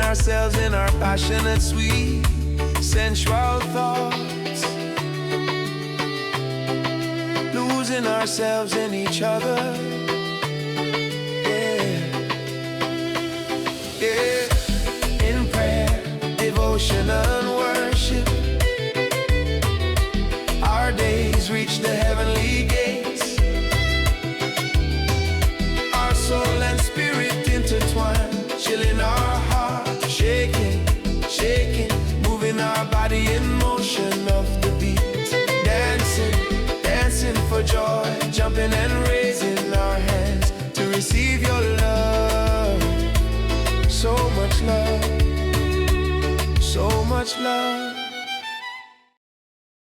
ourselves in our passionate, sweet, sensual thoughts, losing ourselves in each other. Yeah, yeah. In prayer, devotion, and worship, our days reach the heavenly gates. Our soul and spirit intertwine, chilling our heart, shaking, shaking, moving our body in motion of the beat. Dancing, dancing for joy, jumping and raising our hands to receive your love. So much love, so much love.